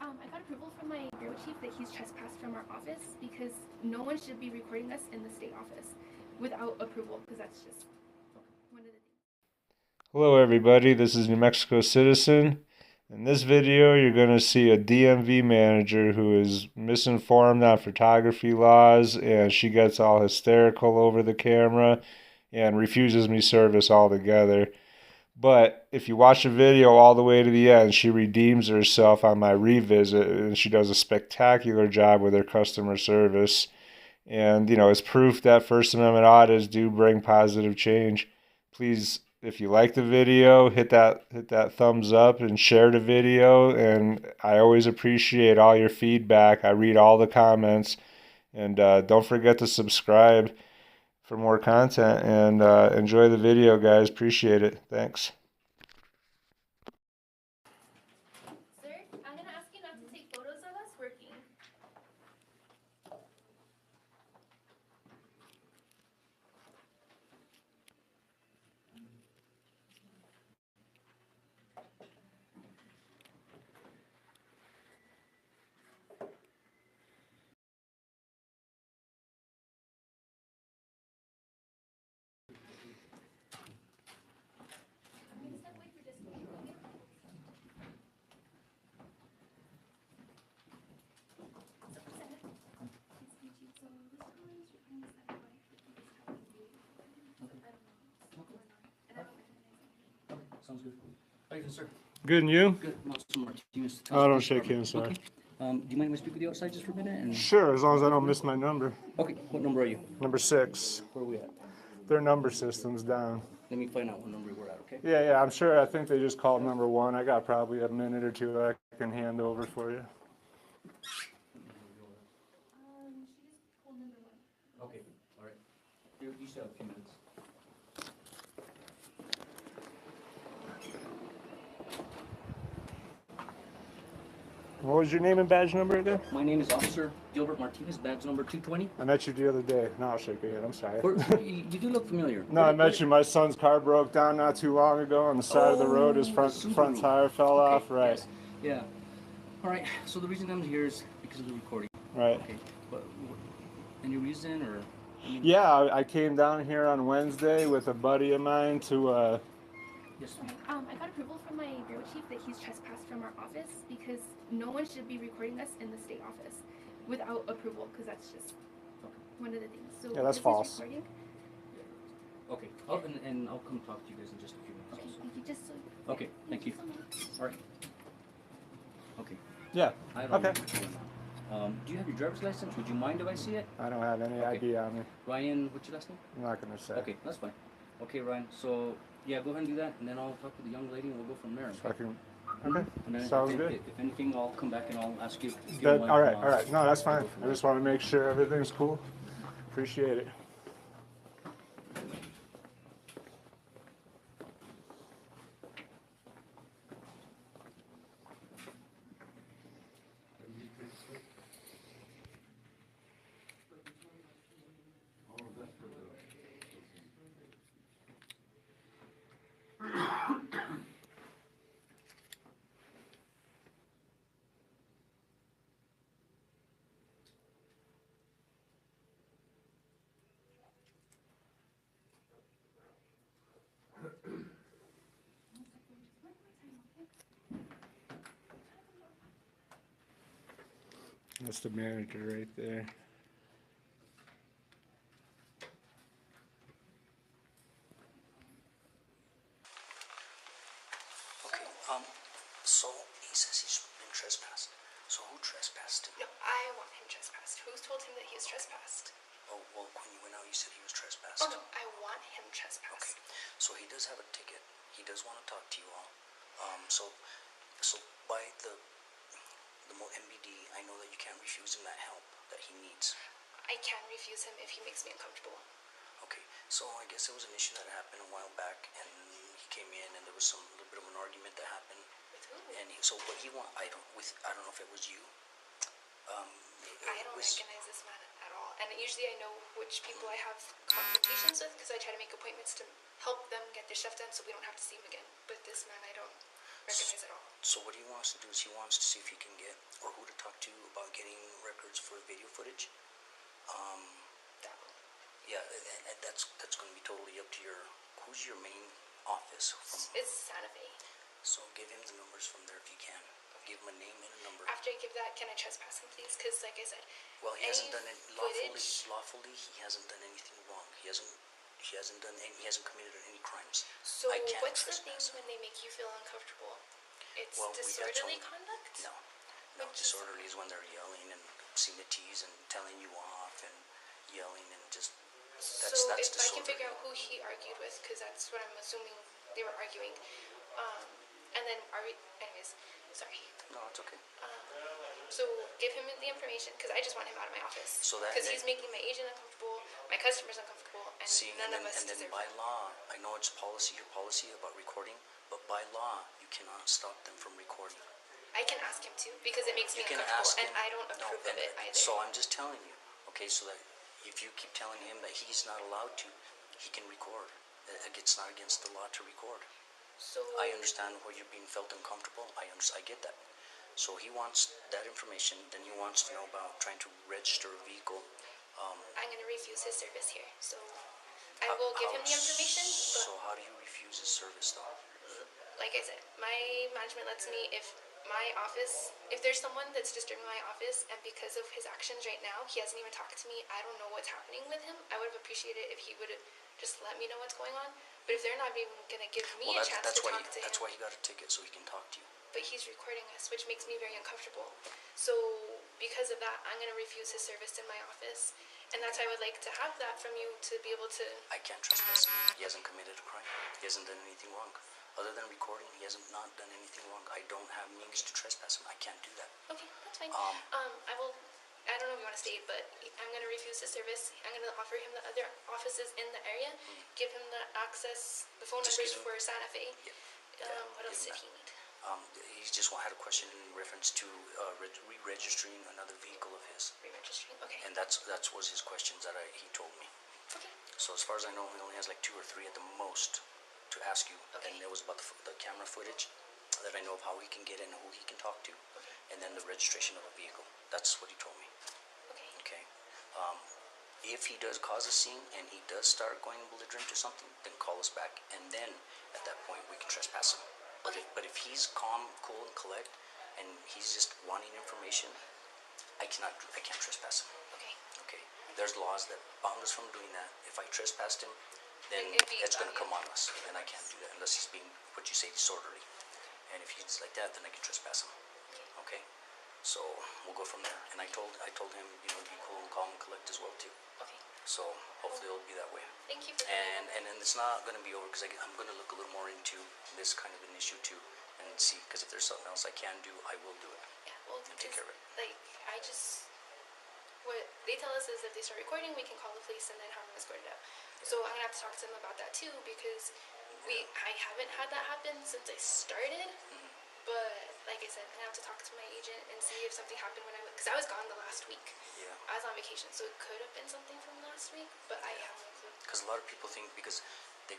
I got approval from my bureau chief that he's trespassed from our office because no one should be recording us in the state office without approval, because that's just one of the things. Hello everybody, this is New Mexico Citizen. In this video you're going to see a DMV manager who is misinformed on photography laws, and she gets all hysterical over the camera and refuses me service altogether. But if you watch the video all the way to the end, she redeems herself on my revisit, and she does a spectacular job with her customer service. And, it's proof that First Amendment audits do bring positive change. Please, if you like the video, hit that thumbs up and share the video. And I always appreciate all your feedback. I read all the comments. And don't forget to subscribe for more content. And enjoy the video, guys. Appreciate it. Thanks. Sir, I'm going to ask you not to take photos of us working. Sounds good. How are you, sir? Good, and you? Good. I'm also Martinez. Oh, don't shake hands, sorry. Okay. Do you mind if I speak with you outside just for a minute? And... Sure, as long as I don't miss my number. Okay. What number are you? Number 6. Where are we at? Their number system's down. Let me find out what number we're at, okay? Yeah, I'm sure. I think they just called number 1. I got probably a minute or two I can hand over for you. Okay. All right. You still have a few minutes. What was your name and badge number again? My name is Officer Gilbert Martinez, badge number 220. I met you the other day. No, I'll shake your hand. I'm sorry. You do look familiar. No, I met you. My son's car broke down not too long ago on the side of the road. His front tire fell off. Right. Yes. Yeah. All right. So the reason I'm here is because of the recording. Right. Okay. But any reason or? Yeah, I came down here on Wednesday with a buddy of mine to. Yes. I got approval from my bureau chief that he's trespassed from our office because no one should be recording us in the state office without approval, because that's just one of the things. So Yeah, that's false. Okay. And I'll come talk to you guys in just a few minutes. Okay, Also. thank you. Just so. Okay, thank you. So much. All right. Okay. Yeah. I don't Okay. Do you have your driver's license? Would you mind if I see it? I don't have any ID on me. Ryan, what's your last name? I'm not gonna say. Okay, that's fine. Okay, Ryan. So yeah, go ahead and do that, and then I'll talk with the young lady, and we'll go from there. So I can. Okay. And then Sounds if, good. If anything, I'll come back and I'll ask you. If you That, want, all right. No, that's fine. I just want to make sure everything's cool. Appreciate it. That's the manager right there. Okay. So he says he's been trespassed. So who trespassed him? No, I want him trespassed. Who's told him that he was trespassed? Oh, well, when you went out, you said he was trespassed. Oh no, I want him trespassed. Okay. So he does have a ticket. He does want to talk to you all. So by the MBD, I know that you can't refuse him that help that he needs. I can refuse him if he makes me uncomfortable. Okay, so I guess there was an issue that happened a while back, and he came in, and there was some little bit of an argument that happened. With who? And so what he want, I don't know if it was you. I don't recognize this man at all. And usually I know which people I have consultations with because I try to make appointments to help them get their stuff done so we don't have to see him again. But this man, I don't. recognize at all. So what he wants to do is he wants to see if he can get, or who to talk to about getting records for video footage. Yeah, and that's going to be totally up to who's your main office from? It's Santa Fe. So give him the numbers from there if you can. Give him a name and a number. After I give that, can I trespass him, please? Because, like I said, well, he hasn't done it footage? lawfully. He hasn't done anything wrong. He hasn't committed any crimes. So I can't what's the thing trespass him. when they make you feel uncomfortable? It's Well, disorderly conduct? No, disorderly is when they're yelling and obscenities and telling you off and yelling and just. That's so if disorderly. I can figure out who he argued with, because that's what I'm assuming they were arguing, and then anyways, sorry. No, it's okay. So give him the information, because I just want him out of my office. So that because he's making my agent uncomfortable, my customers uncomfortable, and none of us and then deserve by it. law, I know it's your policy about recording, but by law, you cannot stop them from recording. I can ask him to, because it makes me You can uncomfortable, ask him, and I don't approve of it either. So I'm just telling you, okay, so that if you keep telling him that he's not allowed to, he can record. It's not against the law to record. So I understand where you're being felt uncomfortable. I get that. So he wants that information. Then he wants to know about trying to register a vehicle. I'm going to refuse his service here. So I will give him the information. But So how do you refuse his service, though? like I said, my management lets me, if there's someone that's disturbing my office, and because of his actions right now, he hasn't even talked to me, I don't know what's happening with him. I would have appreciated if he would have just let me know what's going on. But if they're not even going to give me a chance to talk to him. That's why he got a ticket, so he can talk to you. But he's recording us, which makes me very uncomfortable. So because of that, I'm going to refuse his service in my office. And that's why I would like to have that from you, to be able to. I can't trespass him. He hasn't committed a crime. He hasn't done anything wrong. Other than recording, he hasn't not done anything wrong. I don't have means to trespass him. I can't do that. Okay, that's fine. I don't know if you want to stay, but I'm going to refuse his service. I'm going to offer him the other offices in the area, give him the access, the phone numbers for Santa Fe. What else did he need? He just had a question in reference to re-registering another vehicle of his. Re-registering, okay. And that's was his questions that he told me. Okay. So as far as I know, he only has like 2 or 3 at the most to ask you. Okay. And it was about the camera footage that I know of how he can get in, who he can talk to, and then the registration of a vehicle. That's what he told me. Okay. If he does cause a scene and he does start going belligerent or something, then call us back, and then at that point we can trespass him. But if he's calm, cool, and collect, and he's just wanting information, I can't trespass him. Okay. There's laws that bound us from doing that. If I trespassed him, then it's going to come on us, and I can't do that unless he's being, what you say, disorderly. And if he's like that, then I can trespass him. Okay. So we'll go from there. And I told him, be cool and calm and collect as well too. Okay. So hopefully it'll be that way. Thank you for and then it's not going to be over, because I'm going to look a little more into this kind of an issue too, and see, because if there's something else I can do, I will do it. Yeah, well, and take care of it. What they tell us is if they start recording, we can call the police and then have them escorted out. Yeah. So I'm gonna have to talk to them about that too, because I haven't had that happen since I started. But like I said, I'm gonna have to talk to my agent and see if something happened when because I was gone the last week. Yeah. I was on vacation, so it could have been something from last week, but I have no clue. Because a lot of people think because they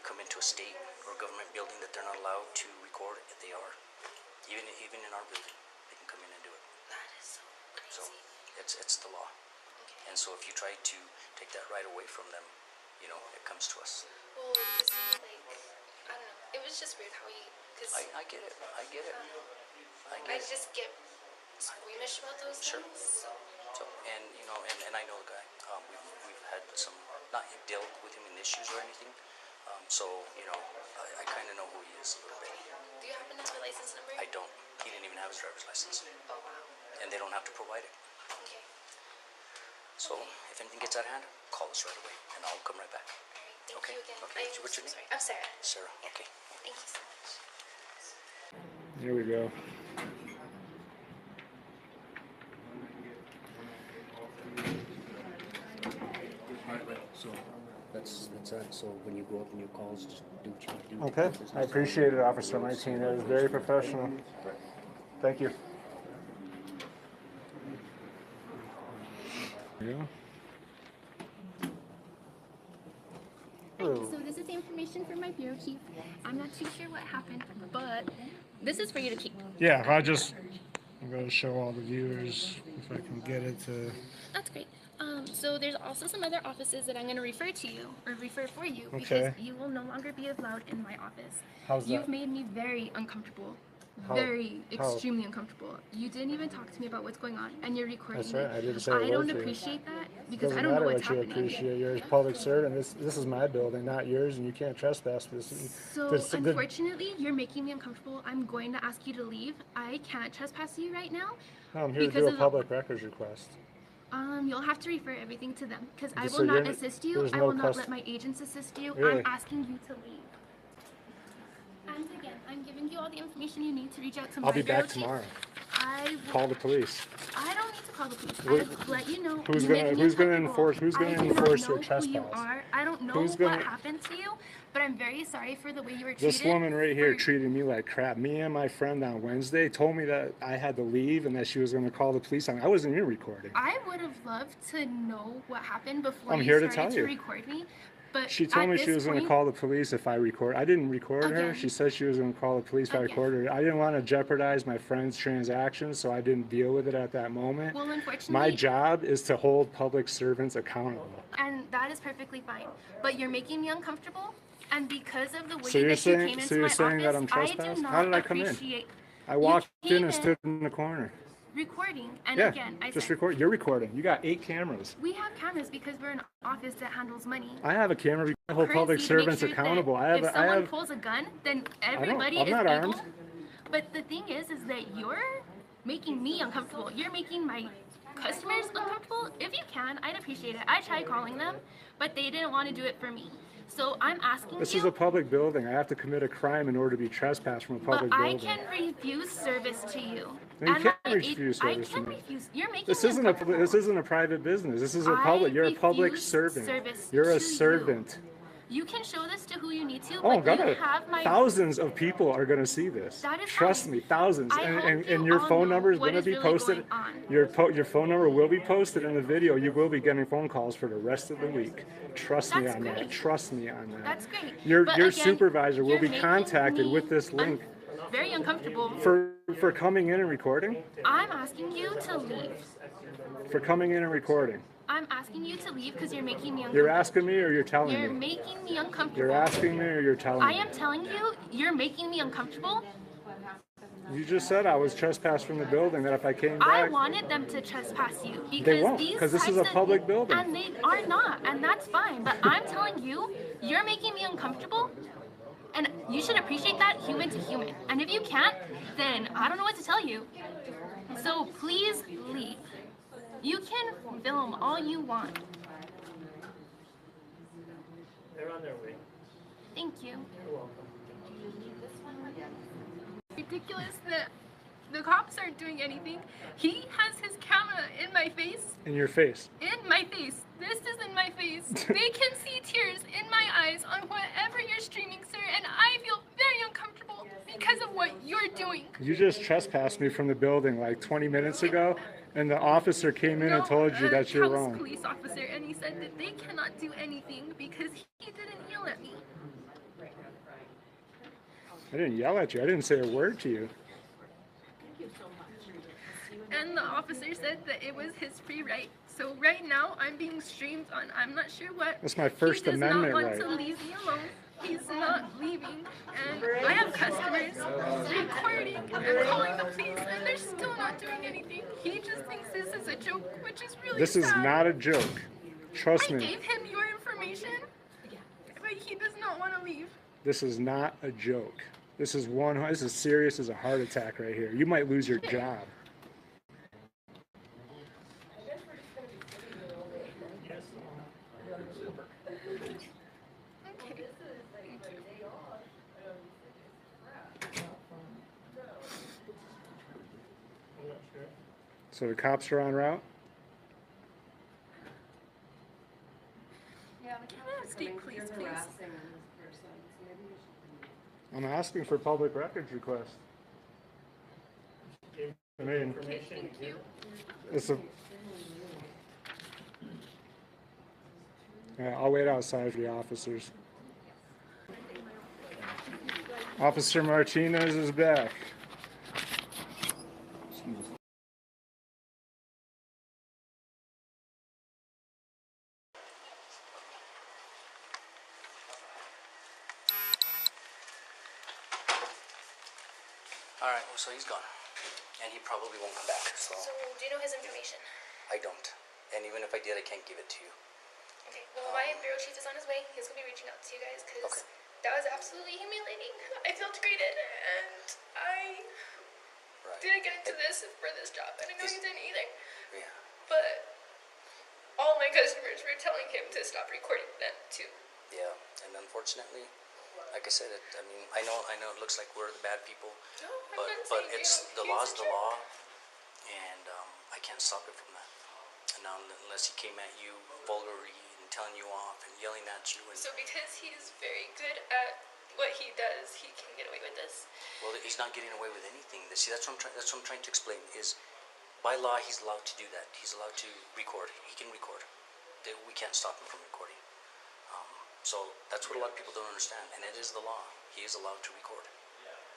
come into a state or government building that they're not allowed to record. They are. Even in our building, they can come in and do it. That is so crazy. So it's the law. Okay. And so if you try to take that right away from them, it comes to us. Well, I don't know. It was just weird how I get it. I just get squeamish about those things. So and I know the guy. We've had some, not dealt with him in issues or anything. I kind of know who he is a little bit. Do you happen to have a license number? I don't. He didn't even have his driver's license. Oh wow. And they don't have to provide it. Okay. So if anything gets out of hand, call us right away, and I'll come right back. All right. Thank you again. Okay. What's your name? Sorry. I'm Sarah. Sarah. Okay. Thank you so much. Here we go. So that's that. So when you go up in your calls, just do what you do. Okay. I appreciate it, Officer Martinez. That was very professional. Thank you. Yeah. So this is the information from my bureau chief. I'm not too sure what happened, but this is for you to keep. Yeah, I'm going to show all the viewers if I can get it to. That's great. So there's also some other offices that I'm going to refer to you, or refer for you, Okay. because you will no longer be allowed in my office. How's that? You've made me very uncomfortable. How? Extremely uncomfortable. You didn't even talk to me about what's going on, and you're recording That's right. me. I didn't say a word I don't to you. appreciate that, because Doesn't I don't know matter what's what you happening. appreciate. You're a public servant. This is my building, not yours, and you can't trespass this. So This is a good- unfortunately, you're making me uncomfortable. I'm going to ask you to leave. I can't trespass you right now. No, I'm here to because do a of the- public records request. You'll have to refer everything to them, because I So will not you're- assist you. there's I no will not cust- let my agents assist you. Really? I'm asking you to leave. And again, I'm giving you all the information you need to reach out to my I'll be bureau back chief. tomorrow. I will, Call the police. I don't need to call the police. Who- I've let you know. who's you're gonna- making me who's gonna uncomfortable. enforce- who's gonna I do enforce not your know trespass? Who you are. I don't know Who's what gonna- happened to you, but I'm very sorry for the way you were treated. This woman right here for- treated me like crap. Me and my friend on Wednesday told me that I had to leave and that she was going to call the police on me. I wasn't even recording. I would have loved to know what happened before I'm you here to started tell to you. record me. But She told at me she this was going to point- call the police if I record. I didn't record her. Again. She said she was going to call the police if I Again. recorded her. I didn't want to jeopardize my friend's transactions, so I didn't deal with it at that moment. Well, unfortunately, My job is to hold public servants accountable. and that is perfectly fine. But you're making me uncomfortable, and because of the way So you're that you saying- came so into you're my saying office, that I'm I do trespassing? not How did I come in? appreciate I walked in came and stood in the corner. recording. And Yeah, again, I just said, record. You're recording. You got 8 cameras. we have cameras because we're an office that handles money. I have a camera. I hold public Currency to make servants sure that accountable. if someone pulls a gun, then everybody I'm is not able. armed. But the thing is that you're making me uncomfortable. You're making my customers uncomfortable. If you can, I'd appreciate it. I tried calling them, but they didn't want to do it for me. So I'm asking This you. is a public building. I have to commit a crime in order to be trespassed from a public But I building. can refuse service to you. No, you And can't my refuse I service to can me. refuse. You're making This me isn't a uncomfortable. this isn't a private business. This is a I public. You're a public refuse servant. service You're to a you. servant. You can show this to who you need to, Oh, but you God. have my. Thousands of people are going to see this. That is Trust fine. me, thousands. I hope And you your all phone know number is what going to is be really posted. going on. Your phone number will be posted in the video. You will be getting phone calls for the rest of the week. Trust me That's on that. great. Trust me on that. That's great. Your But your again, supervisor will you're be making contacted me with this link very uncomfortable. for coming in and recording. I'm asking you to leave. For coming in and recording. I'm asking you to leave because you're making me uncomfortable. You're asking me or you're telling You're me? making me uncomfortable. You're asking me or you're telling I me? am telling you, you're making me uncomfortable. You just said I was trespassed from the building, that if I came I back. wanted them to trespass you because They won't, these 'cause this is types a of- public building. and they are not, and that's fine. But I'm telling you, you're making me uncomfortable, and you should appreciate that human to human. And if you can't, then I don't know what to tell you. So please leave. You can film all you want. They're on their way. Thank you. You're welcome. Ridiculous that the cops aren't doing anything. He has his camera in my face. In your face. In my face. This is in my face. They can see tears in my eyes on whatever you're streaming, sir, and I feel very uncomfortable because of what you're doing. You just trespassed me from the building like 20 minutes ago, and the officer came in and told you that you're Taos wrong. police officer, and he said that they cannot do anything because he didn't yell at me. I didn't yell at you. I didn't say a word to you. And the officer said that it was his free right. So right now, I'm being streamed on I'm not sure what. That's my First Amendment He does not right. want to leave me alone. He's not leaving. And I have customers recording and calling the police, and they're still not doing anything. He just thinks this is a joke, which is really This is sad. not a joke. Trust I me. gave him your information, but he does not want to leave. This is not a joke. This is serious as a heart attack right here. You might lose your job. Okay. So the cops are en route? Can I have state police, please? I'm asking for public records request. I mean, Okay, thank you. it's a... Yeah, I'll wait outside for the officers. Officer Martinez is back. All right, well, so he's gone. And he probably won't come back, so So, do you know his information? I don't. And even if I did, I can't give it to you. Okay, well, my bureau chief is on his way. He's gonna be reaching out to you guys because Okay. that was absolutely humiliating. I felt degraded, and I Right. didn't get into this for this job, and I know you didn't either. Yeah. But all my customers were telling him to stop recording them too. Yeah. And unfortunately, like I said, I know it looks like we're the bad people, No, I'm but not saying it's you. the He's law's a the jerk. law, and I can't stop it from that. And now, unless he came at you vulgarly and telling you off and yelling at you, and So because he's very good at what he does, he can get away with this. well, he's not getting away with anything. See, that's what I'm trying to explain. Is by law he's allowed to do that. He's allowed to record. He can record. We can't stop him from recording. So that's what a lot of people don't understand, and it is the law. He is allowed to record.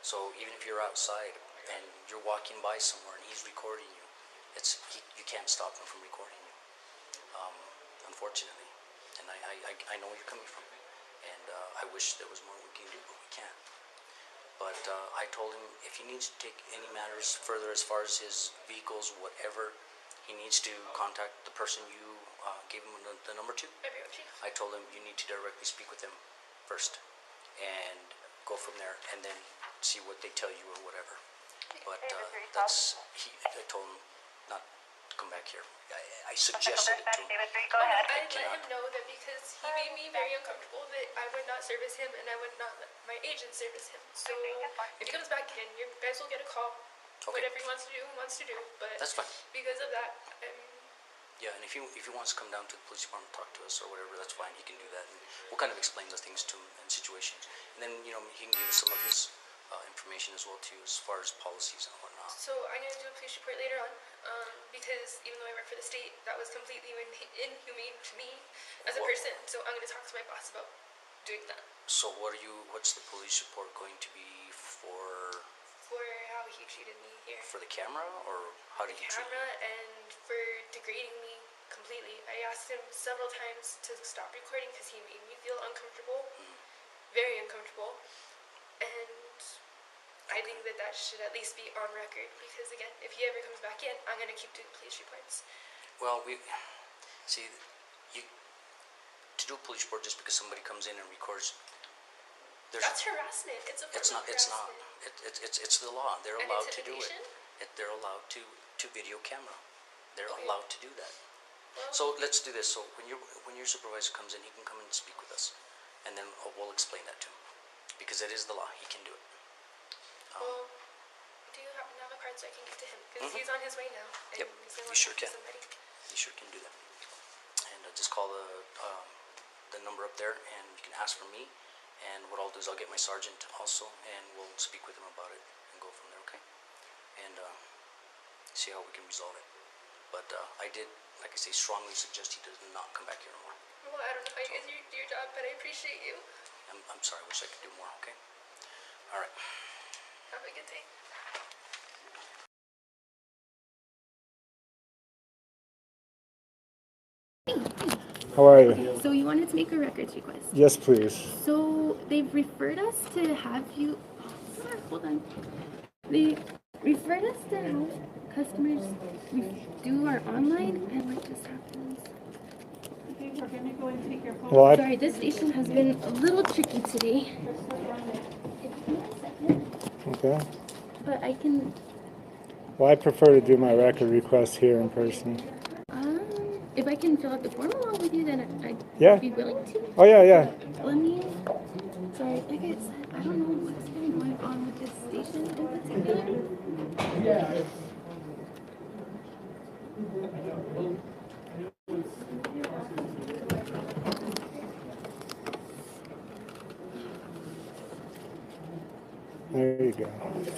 So even if you're outside and you're walking by somewhere and he's recording you, you can't stop him from recording you. Unfortunately, and I know where you're coming from, and I wish there was more we can do, but we can't. But I told him if he needs to take any matters further as far as his vehicles, whatever, he needs to contact the person you gave him the number to. My bureau chief. I told him you need to directly speak with him first and go from there and then see what they tell you or whatever. But I told him not to come back here. I suggested it to him. I let him know that because he made me very uncomfortable that I would not service him and I would not let my agent service him. So if he comes back in, you guys will get a call. Okay. Whatever he wants to do. But That's fine. because of that, Yeah, and if he wants to come down to the police department and talk to us or whatever, that's fine. He can do that. And we'll kind of explain the things to him and situations. And then, he can give us some of his information as well, too, as far as policies and whatnot. so I'm going to do a police report later on because even though I work for the state, that was completely inhumane to me as a Well- person. So I'm going to talk to my boss about doing that So what's the police report going to be for for how he treated me here. the camera, or how did you treat Camera and for degrading me completely. I asked him several times to stop recording because he made me feel uncomfortable, very uncomfortable, and I think that should at least be on record because again, if he ever comes back in, I'm gonna keep doing police reports. Well, to do a police report just because somebody comes in and records, That's harassment. It's a form it's of not. harassment. It's the law. They're And allowed to do it. intimidation? They're allowed to video camera. They're Okay. allowed to do that. Well, So let's do this. So when your supervisor comes in, he can come and speak with us, and then we'll explain that to him, because it is the law. He can do it. well, do you happen to have a card so I can give to him? Because he's on his way now. And Yep, he's gonna you sure talk to can. somebody. You sure can do that. And just call the number up there, and you can ask for me. And what I'll do is I'll get my sergeant also, and we'll speak with him about it and go from there. Okay? And see how we can resolve it. But I did, like I say, strongly suggest he does not come back here anymore. Well, I don't know how you guys do your job, but I appreciate you. I'm sorry. I wish I could do more. Okay? All right. Have a good day. How are you? So you wanted to make a records request. Yes, please. So they've referred us to have you. Hold on. They referred us to have customers do our online, and what just happens? Well, Sorry, this station has been a little tricky today. okay. But I can. Well, I prefer to do my record request here in person. If I can fill out the form along with you, then I'd Yeah. be willing to. Oh yeah, yeah. Let me. Sorry, like I said, I don't know what's been going on with this station in particular. There you go.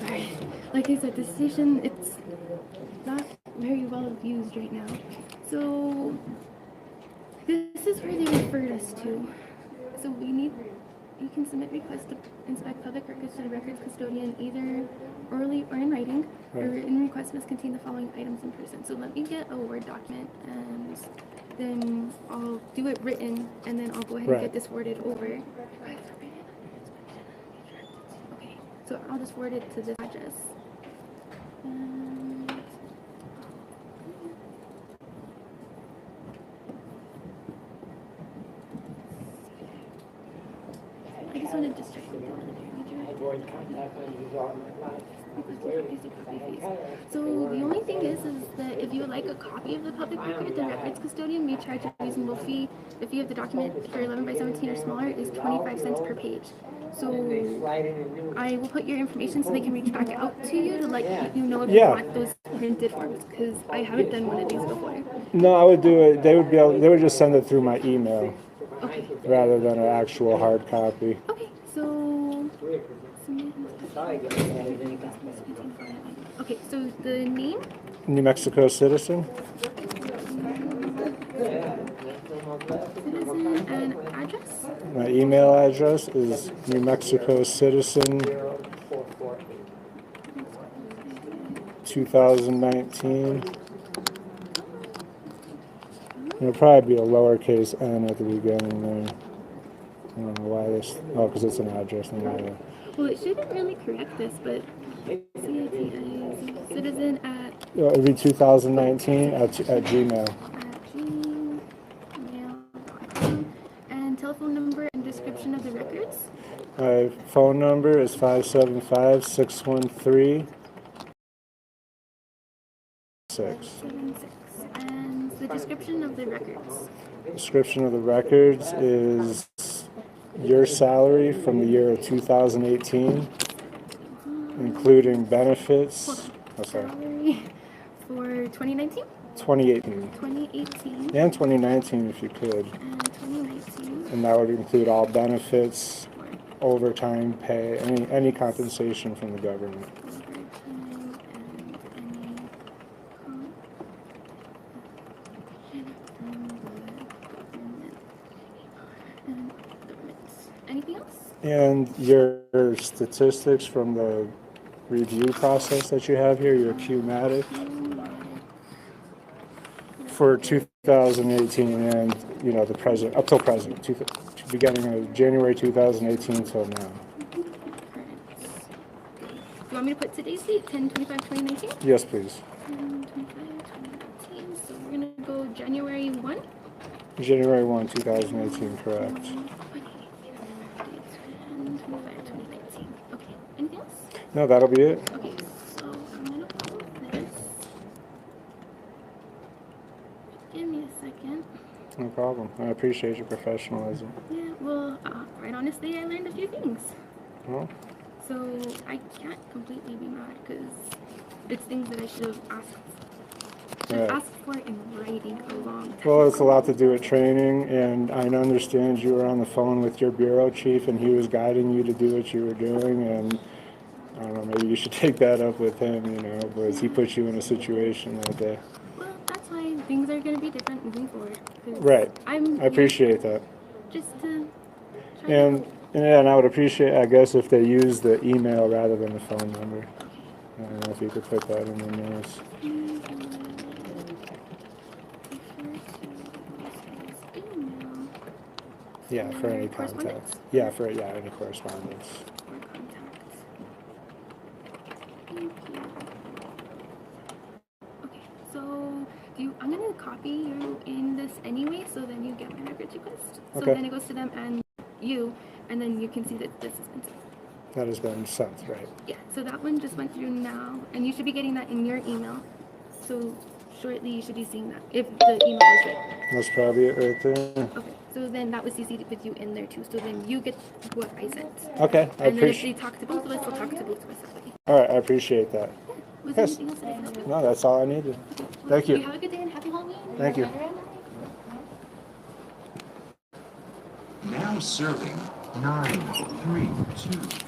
Sorry. Like I said, the station, it's not very well used right now. So, this is where they referred us to. So we need you can submit requests to inspect public records to the records custodian either orally or in writing. Right. The written request must contain the following items in person. So let me get a Word document and then I'll do it written and then I'll go ahead Right. and get this forwarded over. Okay, so I'll just forward it to this address. And I just wanted to just check with the So the only thing is that if you would like a copy of the public record, the records custodian may charge a reasonable fee. The fee of the document for 11 by 17 or smaller is 25 cents per page. So I will put your information so they can reach back out to you to let you know if you Yeah. want those printed forms, because I haven't done one of these before. No, I would do it. They would just send it through my email Okay. rather than an actual hard copy. Okay, so okay, so the name, New Mexico citizen. citizen, and address. My email address is New Mexico citizen 2019. It'll probably be a lowercase n at the beginning there. I don't know why this. Oh, because it's an address. Well, it shouldn't really correct this, but citizen at It'll be 2019 at Gmail. gmail.com, and telephone number and description of the records. My phone number is 575-613-6. 76. And the description of the records. Description of the records is your salary from the year of 2018, including benefits. Oh, sorry. Salary for 2019, 2018 2018, and 2019 if you could. and 2019. And that would include all benefits, overtime pay, any compensation from the government. Anything else? And your statistics from the review process that you have here, your Q-matic, for 2018 and, the present, up till present, beginning of January 2018 till now. Do you want me to put today's date, 10/25/2019? Yes, please. 10/25/2019. So we're gonna go January 1. January 1, 2018, correct. 10/25/2019. Okay. Anything else? No, that'll be it. Okay. So I'm gonna close this. Give me a second. No problem. I appreciate your professionalism. Yeah. Well, quite honestly, I learned a few things. Well, So I can't completely be mad because it's things that I should have asked. Right. Asked for in writing a long time. Well, it's a lot to do with training, and I understand you were on the phone with your bureau chief, and he was guiding you to do what you were doing, and I don't know, maybe you should take that up with him, because he put you in a situation that day. Well, that's why things are going to be different moving forward. 'Cause Right. I I appreciate that. Just to try And I would appreciate, I guess, if they use the email rather than the phone number. I don't know if you could put that in the notes. Yeah, for any correspondence? contact. Yeah, any correspondence. Or contact. Thank you. Okay, so I'm gonna copy you in this anyway, so then you get my records request. So Okay. then it goes to them and you, and then you can see that this has been sent. That has been sent, right? Yeah, so that one just went through now, and you should be getting that in your email. So shortly you should be seeing that, if the email is right. That's probably it right there. Okay, so then that was CC'd with you in there too, so then you get what I sent. Okay, I And then if they appreciate. talk to both of us, they'll talk to both of us that way. All right, I appreciate that. Was Yes. there anything else that I can help you? No, that's all I needed. Well, Thank you. You have a good day and happy Halloween. Thank you. Now serving 932